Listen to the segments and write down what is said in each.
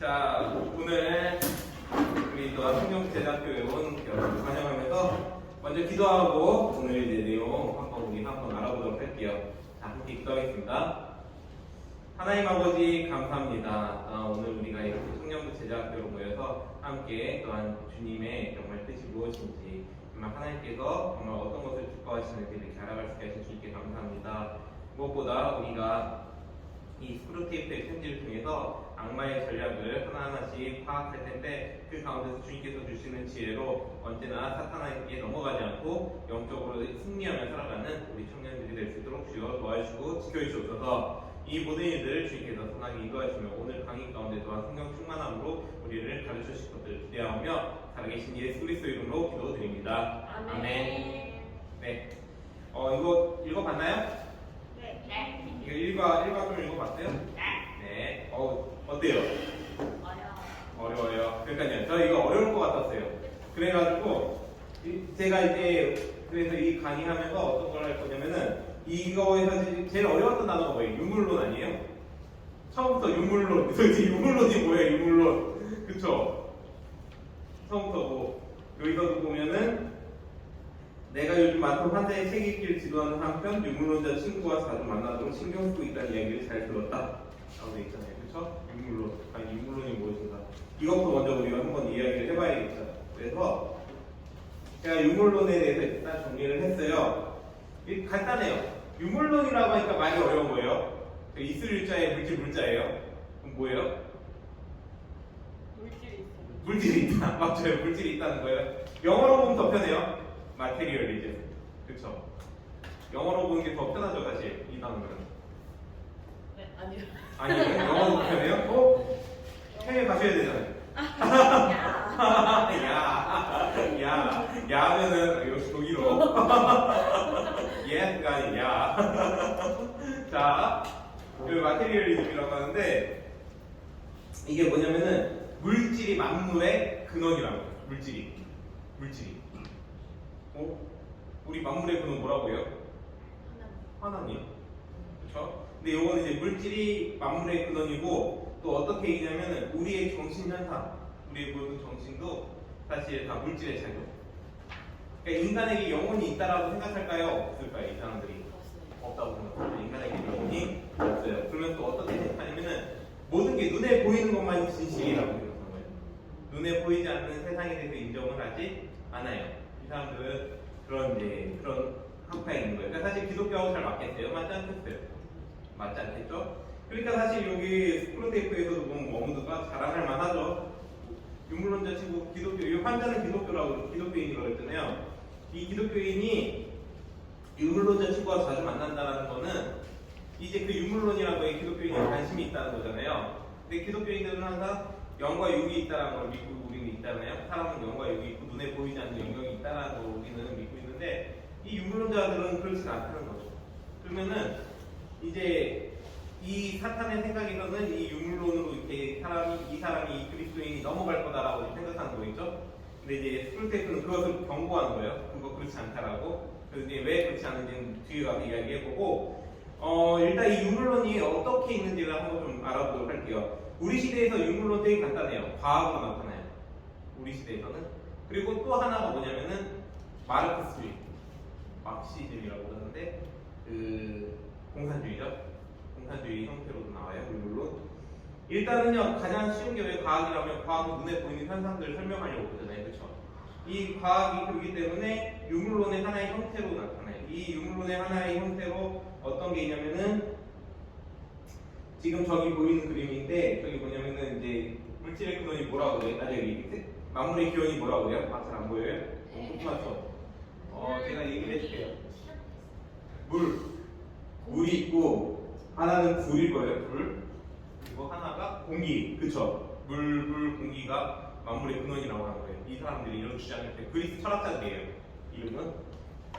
자, 오늘 우리 또 성경제작교에 온 여러분 환영하면서 먼저 기도하고 오늘 이제 내용 한번 알아보도록 할게요. 자, 함께 기도하겠습니다. 하나님 아버지 감사합니다. 오늘 우리가 이렇게 청년부 제자학교로 모여서 함께 또한 주님의 정말 뜻이 무엇인지 정말 하나님께서 정말 어떤 것을 기뻐하시는지 이렇게 알아갈 수 있게 하신 주님께 감사합니다. 무엇보다 우리가 이 스크루테이프의 편지를 통해서 악마의 전략을 하나하나씩 파악할 텐데 그 가운데서 주님께서 주시는 지혜로 언제나 사탄에게 넘어가지 않고 영적으로 승리하며 살아가는 우리 청년들이 될 수 있도록 주여 도와주시고 지켜주시옵소서. 이 모든 일들을 주님께서 선하게 인도하시며 오늘 강의 가운데 또한 성경 충만함으로 우리를 가르쳐주실 것들을 기대하며 살아계신 예수 그리스도 이름으로 기도드립니다. 아멘. 네. 이거 읽어봤나요? 네. 이거 일과 좀 읽어봤어요? 네. 어때요? 어려워요. 그러니까요. 저 이거 어려울 것 같았어요. 그래가지고 제가 이제 그래서 이 강의하면서 어떤 걸 할 거냐면은 이거에서 제일 어려웠던 단어가 뭐예요? 유물론 아니에요? 처음부터 유물론. 도대체 유물론이 뭐예요? 유물론. 그쵸? 처음부터 여기서도 보면은 내가 요즘 많던 환자의 책 읽기를 지도하는 한편 유물론자 친구와 자주 만나도록 신경 쓰고 있다는 이야기를 잘 들었다 라고 돼 있잖아요. 그쵸? 유물론. 아니 유물론이 무엇인가? 이것부터 먼저 우리가 한번 이야기를 해봐야겠죠. 그래서 제가 유물론에 대해서 일단 정리를 했어요. 간단해요. 유물론이라고 하니까 많이 어려운 거예요. 있을 일자에 물자예요. 그럼 뭐예요? 물질이 있다. 맞아요. 물질이 있다는 거예요. 영어로 보면 더 편해요. 마테리얼리즘. 그쵸? 영어로 보는 게 더 편하죠, 사실. 이 단어는. 네, 아니요. 아니요, 영어로 편해요? 해외 가셔야 되잖아요. 야 하면은 역시 독일어. 예가 아니 야. 자, 그 마테리얼리즘이라고 하는데 이게 뭐냐면은 물질이 만물의 근원이라고 해요. 물질이. 우리 만물의 근원 뭐라고 해요? 하나님. 그렇죠? 근데 요거는 이제 물질이 만물의 근원이고 또 어떻게 얘기냐면은 우리의 정신 현상, 우리의 모든 정신도 사실 다 물질의 작용. 그러니까 인간에게 영혼이 있다라고 생각할까요? 없을까요? 이 사람들이 없다고 생각해요. 인간에게 영혼이 없어요. 그러면 또 어떻게 생각하냐면은 모든 게 눈에 보이는 것만 진실이라고 생각하는 거예요. 눈에 보이지 않는 세상에 대해서 인정을 하지 않아요. 이 사람들은 그런 학파에 있는 거예요. 그러니까 사실 기독교하고 잘 맞겠어요? 맞지 않겠어요? 맞지 않겠죠? 그러니까 사실 여기 스크루테이프에서도 보면 모두가 자랑할 만하죠. 유물론자 친구 기독교, 이 환자는 기독교인이라고 했잖아요. 이 기독교인이 유물론자 친구와 자주 만난다는 거는 이제 그 유물론이라는 거에 기독교인이 관심이 있다는 거잖아요. 근데 기독교인들은 항상 영과 육이 있다는 걸 믿고 우리는 있잖아요. 사람은 영과 육이 있고 눈에 보이지 않는 영역이 있다는 걸 우리는 믿고 있는데 이 유물론자들은 그렇지 않다는 거죠. 그러면은 이제 이 사탄의 생각에서는 이 유물론으로 이렇게 이 사람이 그리스도인이 넘어갈 거다라고 생각하는 거겠죠. 근데 이제 스크루테이프는 그것을 경고하는 거예요. 그거 그렇지 않다라고. 그래서 이제 왜 그렇지 않은지는 뒤에 가서 이야기해보고 일단 이 유물론이 어떻게 있는지를 한번 좀 알아보도록 할게요. 우리 시대에서 유물론 되게 간단해요. 과학으로 나타나요. 우리 시대에서는. 그리고 또 하나가 뭐냐면은 마르크스주의, 막시즘이라고 하는데 그 공산주의죠. 공산주의 형태로도 나와요. 유물론. 일단은요 가장 쉬운 게 왜 과학이라면 과학은 눈에 보이는 현상들을 설명하려고 그러잖아요. 그렇죠? 이 과학이 그렇기 때문에 유물론의 하나의 형태로 나타나요. 이 유물론의 하나의 형태로 어떤 게 있냐면은 지금 저기 보이는 그림인데 저기 뭐냐면은 이제 물질의 근원이 뭐라고 그래요? 여기 만물의 기원이 뭐라고 그래요? 잘 안 보여요? 맞죠? 제가 얘기를 해줄게요. 물이 있고 하나는 불일 거예요. 불. 그리고 하나가 공기. 그쵸? 공기가 만물의 근원이라고 하는 거예요. 이 사람들이 이런 주장을 했어요. 그리스 철학자들이에요. 이름은.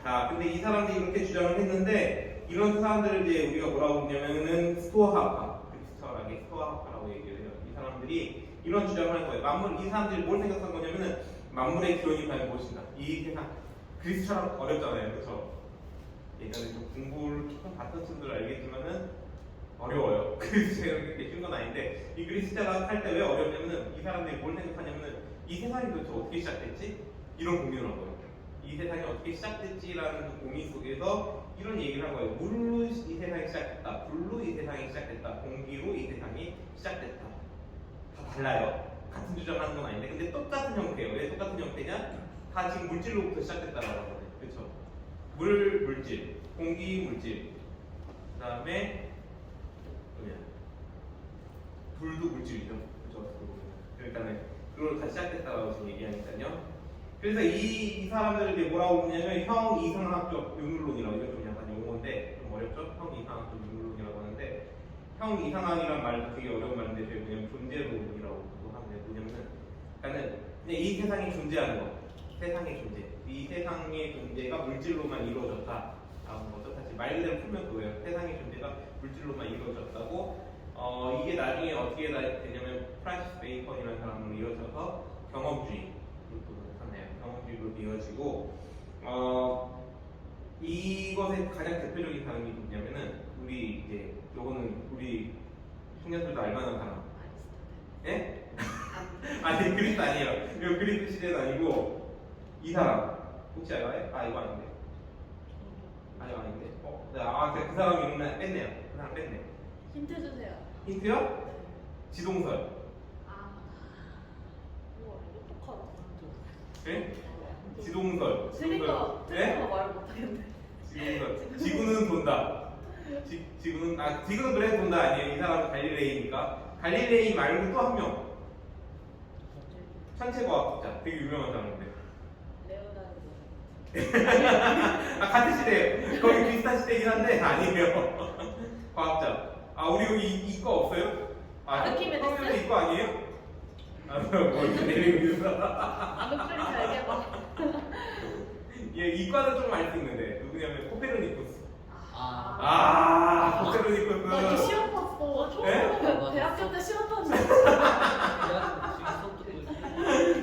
자, 근데 이 사람들이 이렇게 주장을 했는데 이런 사람들을 이제 우리가 뭐라고 부르냐면은 스토아학파. 그리스 철학의 스토아학파라고 얘기를 해요. 이 사람들이 이런 주장을 한 거예요. 이 사람들이 뭘 생각한 거냐면은 만물의 기원이 과연 무엇인가? 이 세상. 그리스 철학 어렵잖아요. 그쵸? 예전에 좀 공부를 조금 봤던 친구들 알겠지만은 어려워요. 그래서 제가 그렇게 쉬운 건 아닌데 이 그리스 자가 할 때 왜 어렵냐면은 이 사람들이 뭘 생각하냐면은 이 세상이 도대체 어떻게 시작됐지? 이런 고민을 한 거예요. 이 세상이 어떻게 시작됐지라는 그 고민 속에서 이런 얘기를 한 거예요. 물로 이 세상이 시작됐다. 불로 이 세상이 시작됐다. 공기로 이 세상이 시작됐다. 다 달라요. 같은 주장하는 건 아닌데 근데 똑같은 형태예요. 왜 똑같은 형태냐? 다 지금 물질로부터 시작됐다라고 하거든요. 그렇죠? 물질, 공기 물질, 그 다음에 뭐냐? 불도 물질이죠. 그렇죠? 그러니까는 그걸 다 시작됐다라고 지금 얘기하니까요. 그래서 이 사람들을 이제 뭐라고 부르냐면 형 이상학적 유물론이라고 이거 좀 약간 용어인데 좀 어렵죠? 형 이상학적 유물론이라고 하는데 형 이상학이란 말도 되게 어려운 말인데 저희 뭐냐면 존재론이라고 하는데 뭐냐면은 그러니까는 그냥 이 세상이 존재하는 거, 세상의 존재, 이 세상의 존재가 물질로만 이루어졌다라는 거죠. 사실 말 그대로 풀면 그거예요. 세상의 존재가 물질로만 이루어졌다고. 이게 나중에 어떻게 되냐면 프란시스 베이컨이라는 사람으로 이어져서 경험주의. 경험주의로 이어지고 이것의 가장 대표적인 사람이 누구냐면은 우리 이제 요거는 우리 청년들도 알만한 사람. 예? 아니 그리스 아니에요. 이거 그리스 시대는 아니고 이 사람 혹시 알아요? 아 이거 아닌데. 아니요 아닌데. 제가 그 사람 이름만 뺐네요. 그 사람 뺐네. 힌트 주세요. 힌트요? 지동설. 우와 이거 똑똑하다. 예? 지동설. 틀리거 예? 말을 못하겠네. 지구는 지구는 돈다. 지구는 그래 돈다 아니에요. 이 사람은 갈릴레이니까. 갈릴레이 말고 또 한 명. 천체과학자 되게 유명한 사람인데. 레오나르도. 같은 시대예요. 거의 비슷한 시대이긴 한데 아니에요. 과학자. 우리 여기 이과 없어요? 아르키메데스? 형님도 이과 아니에요? 뭐 이렇게 내리고 아무튼 잘 해봐. 예, 이과는 좀 알 수 있는데 누구냐면 코페르니쿠스. 나 코페르니쿠스. 이거 시험 봤어. 처음 네? 보는 대학교 때 시험 봤는데.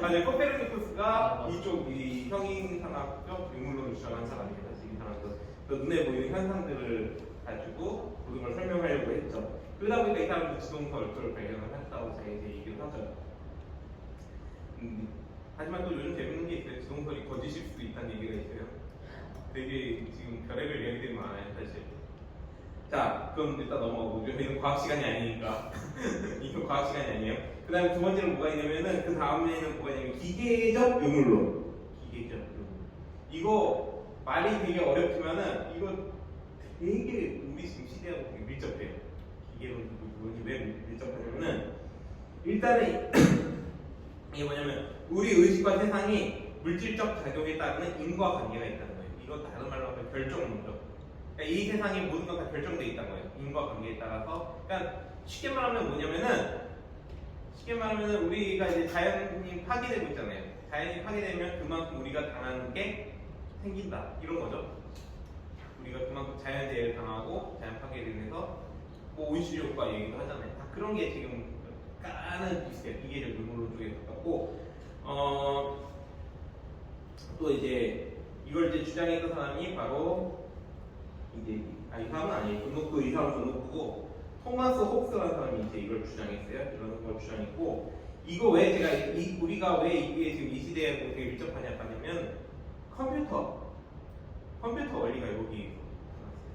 맞아요. 코페르니쿠스가 이쪽 이 형인상학적 유물론을 주장한 사람이에요. 사실 이 사람도 그 눈에 보이는 현상들을 가지고 모든 걸 설명하려고 했죠. 그러다 보니까 이 사람도 지동설을 발견을 했다고 제가 이제 얘기를 하죠. 하지만 또 요즘 재밌는 게 있어요. 지동설이 거짓일 수도 있다는 얘기가 있어요. 되게 지금 별의별 이야기들이 많아요, 사실. 자, 그럼 일단 넘어가고 이건 과학 시간이 아니니까 이건 과학 시간이 아니에요. 그 다음에 두 번째로 뭐가 있냐면은 그 다음에는 뭐가 있냐면 기계적 유물론. 기계적 유물론. 이거 말이 되게 어렵지만은 이거 되게 우리 지금 시대하고 되게 밀접해요. 기계론이 왜 밀접하냐면은 일단은 이게 뭐냐면 우리 의식과 세상이 물질적 작용에 따르는 인과관계가 있다는 거예요. 이건 다른 말로 하면 결정론이죠. 그러니까 이 세상의 모든 것 다 결정돼 있다는 거예요. 인과관계에 따라서. 그러니까 쉽게 말하면 뭐냐면은 우리가 이제 자연이 파괴되고 있잖아요. 자연이 파괴되면 그만큼 우리가 당하는 게 생긴다. 이런 거죠. 우리가 그만큼 자연재해를 당하고 자연 파괴로 인해서 뭐 온실효과 얘기도 하잖아요. 다 그런 게 지금 까는 비슷해요. 기계적 유물론 쪽에 가깝고 또 이제 이걸 이제 주장했던 사람이 바로 이제 이 사람은 아니에요. 이 사람은 존노크고 토마스 홉스라는 사람이 이제 이걸 주장했어요. 이런 걸 주장했고 이거 왜 제가 우리가 왜 이게 지금 이 시대에 되게 밀접하냐 하냐면 컴퓨터 원리가 여기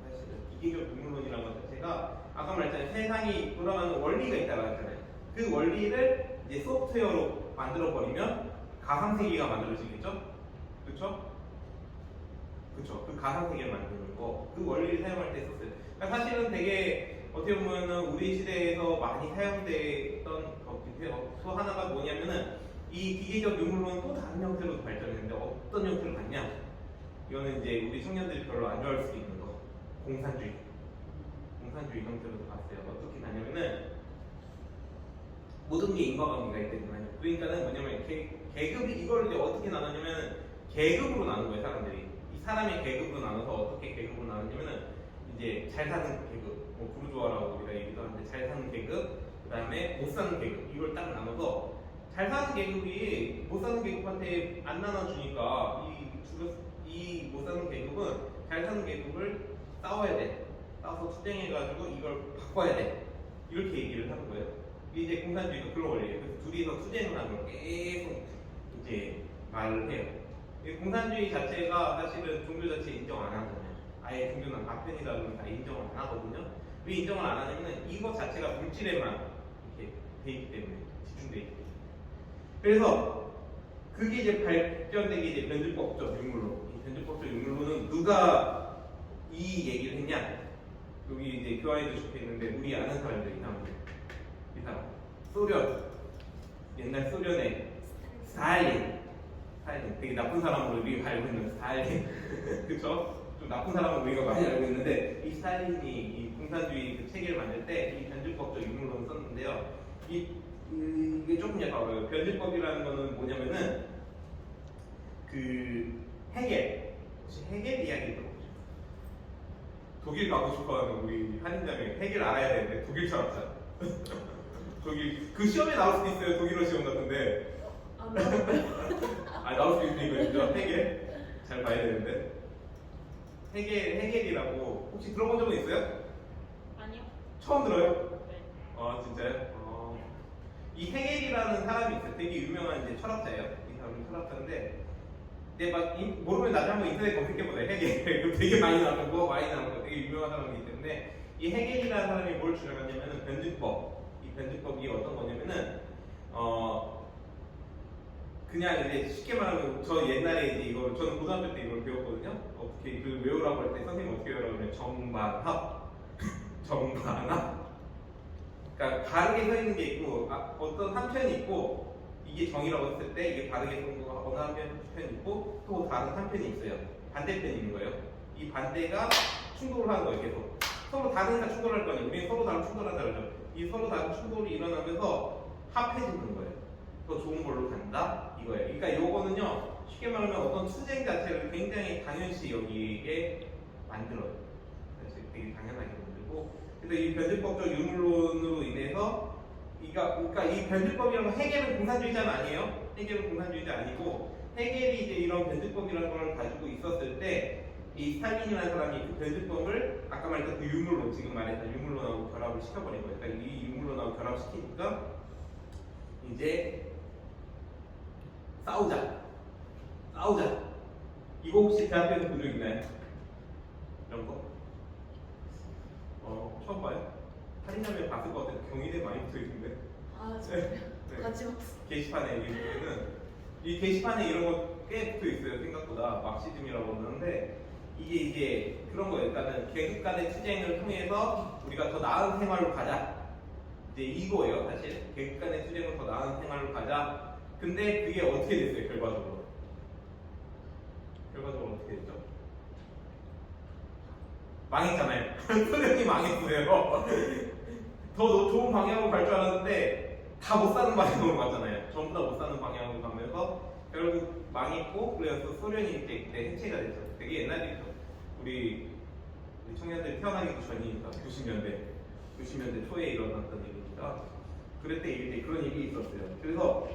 사실은 기계적 유물론이라는 것 자체가 아까 말했잖아요. 세상이 돌아가는 원리가 있다고 했잖아요. 그 원리를 이제 소프트웨어로 만들어 버리면 가상 세계가 만들어지겠죠? 그렇죠? 그렇죠. 그 가상 세계를 만드는 거, 그 원리를 사용할 때 썼어요. 그러니까 사실은 되게 어떻게 보면은 우리 시대에서 많이 사용됐던 것 또 하나가 뭐냐면은 이 기계적 유물론은 또 다른 형태로 발전했는데 어떤 형태를 갖냐? 이거는 이제 우리 청년들이 별로 안 좋아할 수도 있는 거. 공산주의 형태로 봤어요. 어떻게 가냐면은 모든 게 인과관계가 있거든요. 그러니까는 뭐냐면 계급이 이걸 이제 어떻게 나누냐면 계급으로 나눈 거예요. 사람들이 이 사람의 계급으로 나눠서 어떻게 계급으로 나누냐면은 이제 잘 사는 계급, 뭐 부르주아라고 우리가 얘기도 하는데 잘 사는 계급, 그 다음에 못 사는 계급 이걸 딱 나눠서 잘 사는 계급이 못 사는 계급한테 안 나눠주니까 이 못 사는 계급은 잘 사는 계급을 싸워야 돼. 따서 투쟁해가지고 이걸 바꿔야 돼. 이렇게 얘기를 하는 거예요. 이게 이제 공산주의가 그런 원리예요. 그래서 둘이서 투쟁을 하는 걸 계속 이제 말을 해요. 이 공산주의 자체가 사실은 종교 자체 인정 안 하잖아요. 아예 종교는 파편이다 다 인정을 안 하거든요. 왜 인정을 안 하냐면은 이것 자체가 물질에만 이렇게 돼 있기 때문에 집중돼 있기 때문에. 그래서 그게 이제 발전되게 이제 변질법적 융물론. 이 변질법적 융물론은 누가 이 얘기를 했냐? 여기 이제 교환에도 적혀 있는데 우리 아는 사람들 이 사람 소련 옛날 소련의 스탈린 되게 나쁜 사람으로 우리가 알고 있는 스탈린 그쵸? 좀 나쁜 사람으로 우리가 많이 알고 있는데 이 스탈린이 이 공산주의 그 체계를 만들 때 이 변질법적 융물론을 썼는데요. 이게 조금 약간 어려워요. 변질법이라는 거는 뭐냐면은 그 헤겔 혹시 헤겔 이야기 들어보죠? 독일 가고 싶어하는 우리 한인자매 헤겔 알아야 되는데 독일 철학자 독일 그 시험에 나올 수도 있어요. 독일어 시험 같은데 안 나오는데. 나올 수 있으니까 진짜 헤겔 잘 봐야 되는데 헤겔이라고 혹시 들어본 적은 있어요? 아니요. 처음 들어요? 네. 진짜요? 이 헤겔이라는 사람이 있어요. 되게 유명한 이제 철학자예요. 이 사람은 철학자인데 근데 막 모르면 나중에 한번 인터넷 검색해보세요. 헤겔 되게 많이 나오고 되게 유명한 사람이기 때문에 이 헤겔이라는 사람이 뭘 주장하냐면은 변증법. 이 변증법이 어떤 거냐면은 그냥 이제 쉽게 말하면 저 옛날에 이제 이걸 저는 고등학교 때 이걸 배웠거든요. 어떻게 그 외우라고 할 때 선생님 어떻게 외우라고 하면 정반합 정반합. 그러니까 바르게 서 있는 게 있고 어떤 한 편이 있고 이게 정이라고 했을 때 이게 바르게 서 있는 거 어느 한 편이 있고 또 다른 한 편이 있어요. 반대편이 있는 거예요. 이 반대가 충돌을 하는 거예요. 계속 서로 다르니까 충돌할 거 아니에요. 우리는 서로 다른 충돌한다 그러죠. 이 서로 다른 충돌이 일어나면서 합해지는 거예요. 더 좋은 걸로 간다 이거예요. 그러니까 요거는요 쉽게 말하면 어떤 투쟁 자체를 굉장히 당연시 여기게 만들어요. 사실 되게 당연하게 만들고 그래서 이 변질법적 유물론으로 인해서 그러니까 이 변질법이라는 건 헤겔은 공산주의자는 아니에요. 헤겔은 공산주의자 아니고 헤겔이 이제 이런 변질법이라는 걸 가지고 있었을 때 이 스탈린이라는 사람이 그 변질법을 아까 말했던 그 유물론 지금 말했던 유물론하고 결합을 시켜버린 거예요. 그러니까 이 유물론하고 결합시키니까 이제 싸우자. 이거 혹시 대학교에서 본 적 있나요? 이런 거? 처음 봐요? 할인하면 봤을 것 같아요. 경희대 많이 붙어 있는데. 진짜요? 네. 같이 봤어. 게시판에 얘기 보면은 이 게시판에 이런 거 꽤 붙어 있어요. 생각보다 막시즘이라고 하는데 이게 이제 그런 거예요. 일단은 계급 간의 투쟁을 통해서 우리가 더 나은 생활로 가자. 이제 이거예요, 사실. 계급 간의 투쟁을 더 나은 생활로 가자. 근데 그게 어떻게 됐어요, 결과적으로? 결과적으로 어떻게 됐죠? 망했잖아요. 소련이 망했어요. 더 좋은 방향으로 갈 줄 알았는데 다 못 사는 방향으로 갔잖아요. 전부 다 못 사는 방향으로 가면서 결국 망했고 그래서 소련이 이제 그때 해체가 됐죠. 되게 옛날이죠. 우리 청년들이 태어나기도 전이니까 90년대 초에 일어났던 일이니까 그럴 때 이제 그런 일이 있었어요. 그래서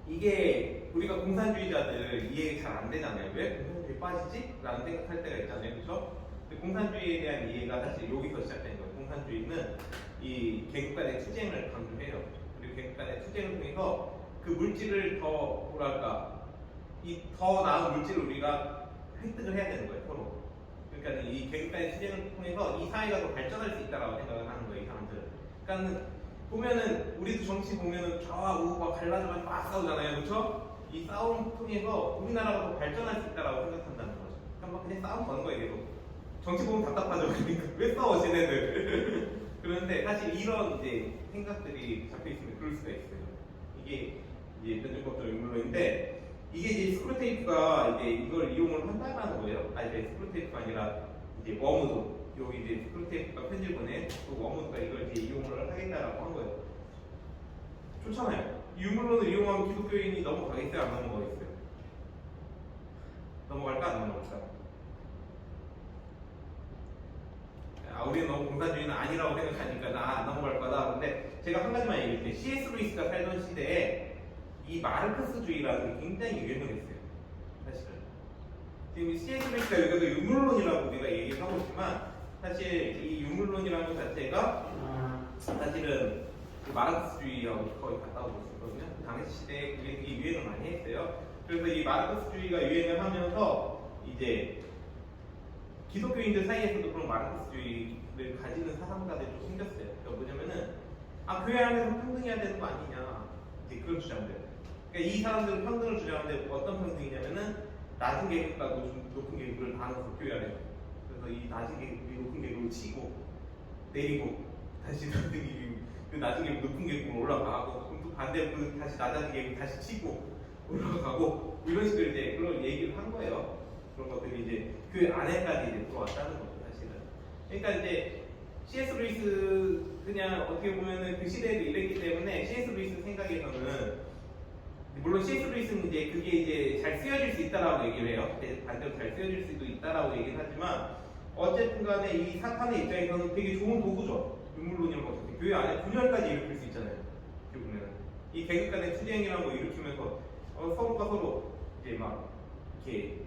이게 우리가 공산주의자들 이해 잘 안 되잖아요. 왜 공산주의 빠지지? 라는 생각할 때가 있잖아요. 그렇죠? 공산주의에 대한 이해가 사실 여기서 시작된 거예요. 공산주의는 이 계급 간의 투쟁을 강조해요. 그리고 계급 간의 투쟁을 통해서 그 물질을 더 뭐랄까 이 더 나은 물질을 우리가 획득을 해야 되는 거예요. 서로. 그러니까 이 계급 간의 투쟁을 통해서 이 사회가 더 발전할 수 있다라고 생각을 하는 거예요. 이 사람들은. 그러니까는 보면은 우리도 정치 보면은 좌와 우가 갈라져가지고 막 싸우잖아요. 그렇죠? 이 싸움 통해서 우리나라가 더 발전할 수 있다라고 생각한다는 거죠. 그러니까 그냥 싸움 거는 거예요. 계속. 정치 보면 답답하죠. 그러니까 왜 싸워 쟤네들. 그런데 사실 이런 이제 생각들이 잡혀 있으면 그럴 수가 있어요. 이게 이제 변증법적 융물론인데 이게 이제 스크루테이프가 이제 이걸 이용을 한다는 거예요. 이제 스크루테이프가 아니라 이제 워무드 여기 이제 스크루테이프가 편집본에 또 워무드가 이걸 이제 이용을 하겠다라고 한 거예요. 좋잖아요. 유물론을 이용하면 기독교인이 넘어가겠어요? 안 넘어가겠어요? 넘어갈까? 안 넘어갈까? 우리는 너무 공산주의는 아니라고 생각하니까 안 넘어갈 거다. 근데 제가 한 가지만 얘기할게요. C.S. 루이스가 살던 시대에 이 마르크스주의라는 게 굉장히 유행했어요. 사실은. 지금 C.S. 루이스가 여기서 유물론이라고 우리가 얘기를 하고 있지만 사실 이 유물론이라는 것 자체가 사실은 그 마르크스주의하고 거의 같다고 볼 수 있거든요. 그 당시 시대에 그게 되게 유행을 많이 했어요. 그래서 이 마르크스주의가 유행을 하면서 이제 기독교인들 사이에서도 그런 마르크스주의를 가지는 사상가들이 좀 생겼어요. 그러니까 뭐냐면은 교회 안에서 평등해야 되는 거 아니냐, 이제 그런 주장들. 그러니까 이 사람들은 평등을 주장하는데 어떤 평등이냐면은 낮은 계급과 높은 계급을 나눠서 교회 안에서. 그래서 이 낮은 계급이 높은 계급을 치고 내리고 다시 높은 계급이 그 낮은 계급 높은 계급으로 올라가고 그럼 또 반대로 그 다시 낮은 계급 다시 치고 올라가고 이런 식으로 이제 그런 얘기를 한 거예요. 그런 것들이 이제 그 안에까지 이제 들어왔다는 거죠, 사실은. 그러니까 이제 C.S. 루이스 그냥 어떻게 보면은 그 시대에도 이랬기 때문에 C.S. 루이스 생각에서는 물론 C.S. 루이스는 이제 그게 이제 잘 쓰여질 수 있다라고 얘기를 해요. 반대로 잘 쓰여질 수도 있다라고 얘기를 하지만 어쨌든간에 이 사탄의 입장에서는 되게 좋은 도구죠. 유물론이라는 것 같아요. 교회 안에 분열까지 일으킬 수 있잖아요. 어떻게 보면은 이 계급 간의 투쟁이라는 거 일으키면서 서로가 서로 이제 막 이렇게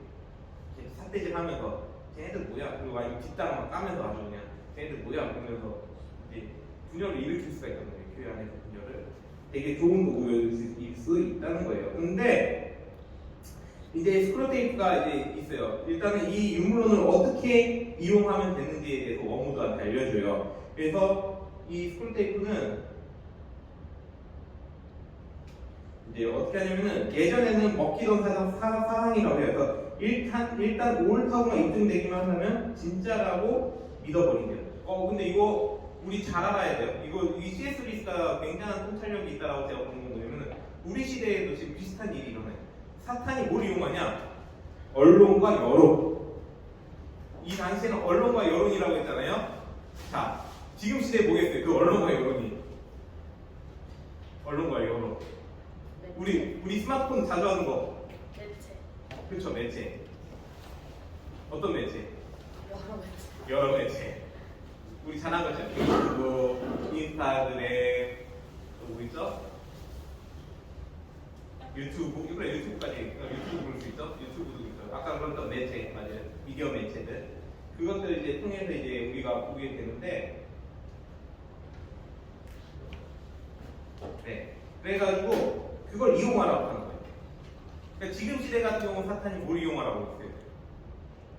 삿대질하면서 쟤네들 뭐야? 그리고 아니면 뒷담화 막 까면서 아주 그냥 쟤네들 뭐야? 그러면서 이제 분열을 일으킬 수가 있단 말이에요. 교회 안에서 분열을 되게 좋은 도구일 수 있다는 거예요. 근데 이제 스크루테이프가 이제 있어요. 일단은 이 유물론을 어떻게 이용하면 되는지에 대해서 워무드한테 알려줘요. 그래서 이 스크루테이프는 이제 어떻게 하냐면은 예전에는 먹히던 사상이라고 해서 일단 옳다고만 입증되기만 하면 진짜라고 믿어버린대요. 근데 이거 우리 잘 알아야 돼요. 이 C.S. 루이스가 굉장한 통찰력이 있다라고 제가 보는 건 뭐냐면은 우리 시대에도 지금 비슷한 일이 일어나요. 사탄이 뭘 이용하냐? 언론과 여론. 이 당시에는 언론과 여론이라고 했잖아요. 자, 지금 시대에 뭐겠어요? 그 언론과 여론이. 언론과 여론. 우리 스마트폰 자주 하는 거. 매체. 그렇죠, 매체. 어떤 매체? 여러 매체. 여러 매체. 우리 잘 하는 거죠. 유튜브, 인스타그램, 또 뭐 있죠? 유튜브, 이번에 유튜브까지 유튜브 볼 수 있죠? 유튜브도 있죠. 아까 그랬던 매체, 맞아요. 미디어 매체들. 그것들을 이제 통해서 이제 우리가 보게 되는데, 네. 그래가지고 그걸 이용하라고 하는 거예요. 그러니까 지금 시대 같은 경우는 사탄이 뭘 이용하라고 했어요?